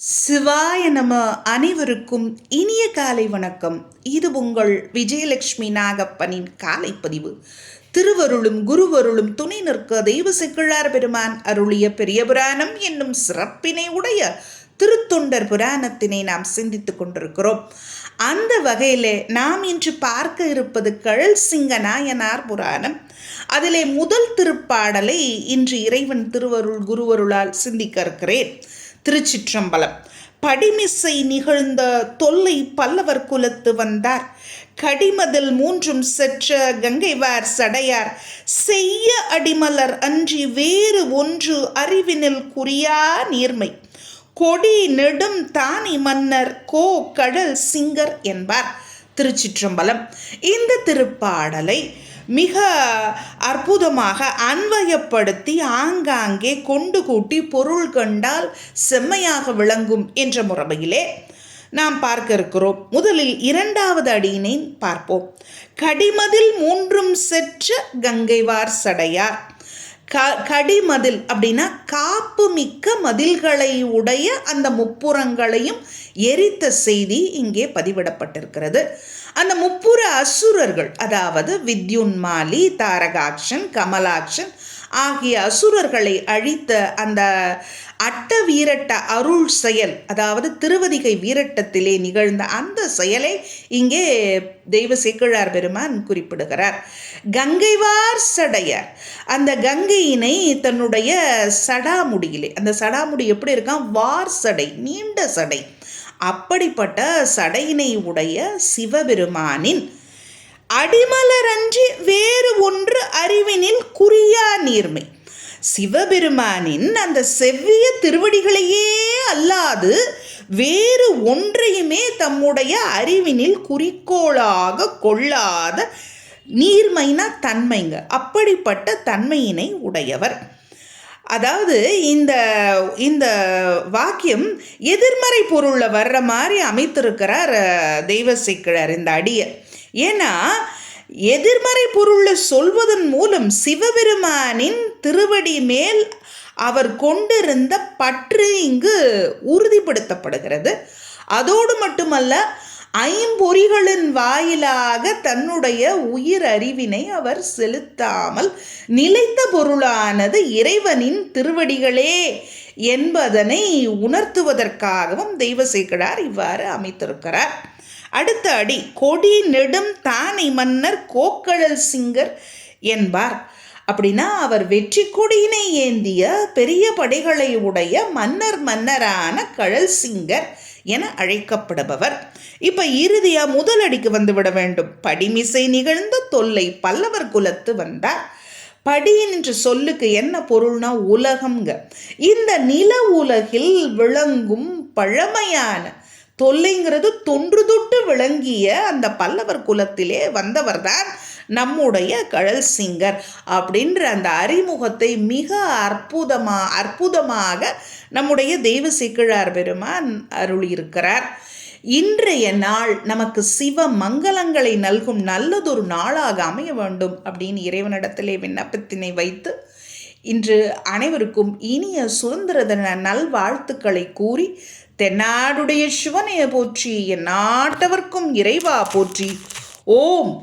சிவாய நம. அனைவருக்கும் இனிய காலை வணக்கம். இது உங்கள் விஜயலட்சுமி நாகப்பனின் காலை பதிவு. திருவருளும் குருவருளும் துணை நிற்க தெய்வ செக்கிழார் பெருமான் அருளிய பெரிய புராணம் என்னும் சிறப்பினை உடைய திருத்தொண்டர் புராணத்தினை நாம் சிந்தித்துக் கொண்டிருக்கிறோம். அந்த வகையிலே நாம் இன்று பார்க்க இருப்பது கழல் சிங்க நாயனார் புராணம். அதிலே முதல் திருப்பாடலை இன்று இறைவன் திருவருள் குருவருளால் சிந்திக்க இருக்கிறேன். திருச்சிற்றம்பலம். படிமிசை நிகழ்ந்த தொல்லை பல்லவர் குலத்து வந்தார், கடிமதில் மூன்றும் செற்ற கங்கைவார் சடையார், செய்ய அடிமலர் அன்றி வேறு ஒன்று அறிவினில் குறியா நீர்மை, கொடி நெடும் தானி மன்னர் கோ கடல் சிங்கர் என்பார். திருச்சிற்றம்பலம். இந்த திருப்பாடலை மிக அற்புதமாக அன்வயப்படுத்தி ஆங்காங்கே கொண்டு கூட்டி பொருள் கண்டால் செம்மையாக விளங்கும் என்ற முறையிலே நாம் பார்க்க இருக்கிறோம். முதலில் இரண்டாவது அடியினை பார்ப்போம். கடிமதில் மூன்றும் செற்ற கங்கைவார் சடையார். கடிமதில் அப்படின்னா காப்பு மிக்க மதில்களை உடைய அந்த முப்புறங்களையும் எரித்த செய்தி இங்கே பதிவிடப்பட்டிருக்கிறது. அந்த முப்புற அசுரர்கள், அதாவது வித்யுன்மாலி, தாரகாக்ஷன், கமலாக்ஷன் ஆகிய அசுரர்களை அழித்த அந்த அட்ட வீரட்ட அருள் செயல், அதாவது திருவதிகை வீரட்டத்திலே நிகழ்ந்த அந்த செயலை இங்கே தெய்வ சேக்கிழார் பெருமான் குறிப்பிடுகிறார். கங்கைவார் சடையார், அந்த கங்கையினை தன்னுடைய சடாமுடியிலே, அந்த சடாமுடி எப்படி இருக்கான், வார் சடை, நீண்ட சடை, அப்படிப்பட்ட சடையினை உடைய சிவபெருமானின் அடிமலரன்றி வேறு ஒன்று அறிவினில் குறியா நீர்மை, சிவபெருமானின் அந்த செவ்விய திருவடிகளையே அல்லாது வேறு ஒன்றையுமே தம்முடைய அறிவினில் குறிக்கோளாக கொள்ளாத நீர்மைனா தன்மைங்க, அப்படிப்பட்ட தன்மையினை உடையவர். அதாவது இந்த வாக்கியம் எதிர்மறை பொருளில் வர்ற மாதிரி அமைத்திருக்கிறார் தெய்வ சேக்கிழார் இந்த அடியை. ஏன்னா எதிர்மறை பொருளில் சொல்வதன் மூலம் சிவபெருமானின் திருவடி மேல் அவர் கொண்டிருந்த பற்று இங்கு உறுதிப்படுத்தப்படுகிறது. அதோடு மட்டுமல்ல, ஐம்பொறிகளின் வாயிலாக தன்னுடைய உயிர் அறிவினை அவர் செலுத்தாமல் நிலைத்த பொருளானது இறைவனின் திருவடிகளே என்பதனை உணர்த்துவதற்காகவும் தெய்வ சேக்கிழார் இவ்வாறு அமைத்திருக்கிறார். அடுத்த அடி, கொடி நெடும் தானை மன்னர் கோக்கடல் சிங்கர் என்பார். அப்படின்னா அவர் வெற்றி கொடியினை ஏந்திய பெரிய படைகளை உடைய மன்னரான கழல் சிங்கர் என அழைக்கப்படுபவர். இப்ப இறுதியா முதலடிக்கு வந்துவிட வேண்டும். படிமிசை நிகழ்ந்த தொல்லை பல்லவர் குலத்து வந்தார். படி என்ற சொல்லுக்கு என்ன பொருள்னா உலகம்ங்க. இந்த நில உலகில் விளங்கும் பழமையான தொல்லைங்கிறது தொன்று தொட்டு விளங்கிய அந்த பல்லவர் குலத்திலே வந்தவர்தான் நம்முடைய கழல் சிங்கர் அப்படின்ற அந்த அறிமுகத்தை மிக அற்புதமாக நம்முடைய தெய்வ சேக்கிழார் பெருமான் அருளியிருக்கிறார். இன்றைய நாள் நமக்கு சிவ மங்களங்களை நல்கும் நல்லதொரு நாளாக அமைய வேண்டும் அப்படின்னு இறைவனிடத்திலே விண்ணப்பத்தினை வைத்து இன்று அனைவருக்கும் இனிய சுதந்திர தின நல்வாழ்த்துக்களை கூறி, தென்னாடுடைய சிவனைய போற்றி, என் நாட்டவர்க்கும் இறைவா போற்றி. ஓம்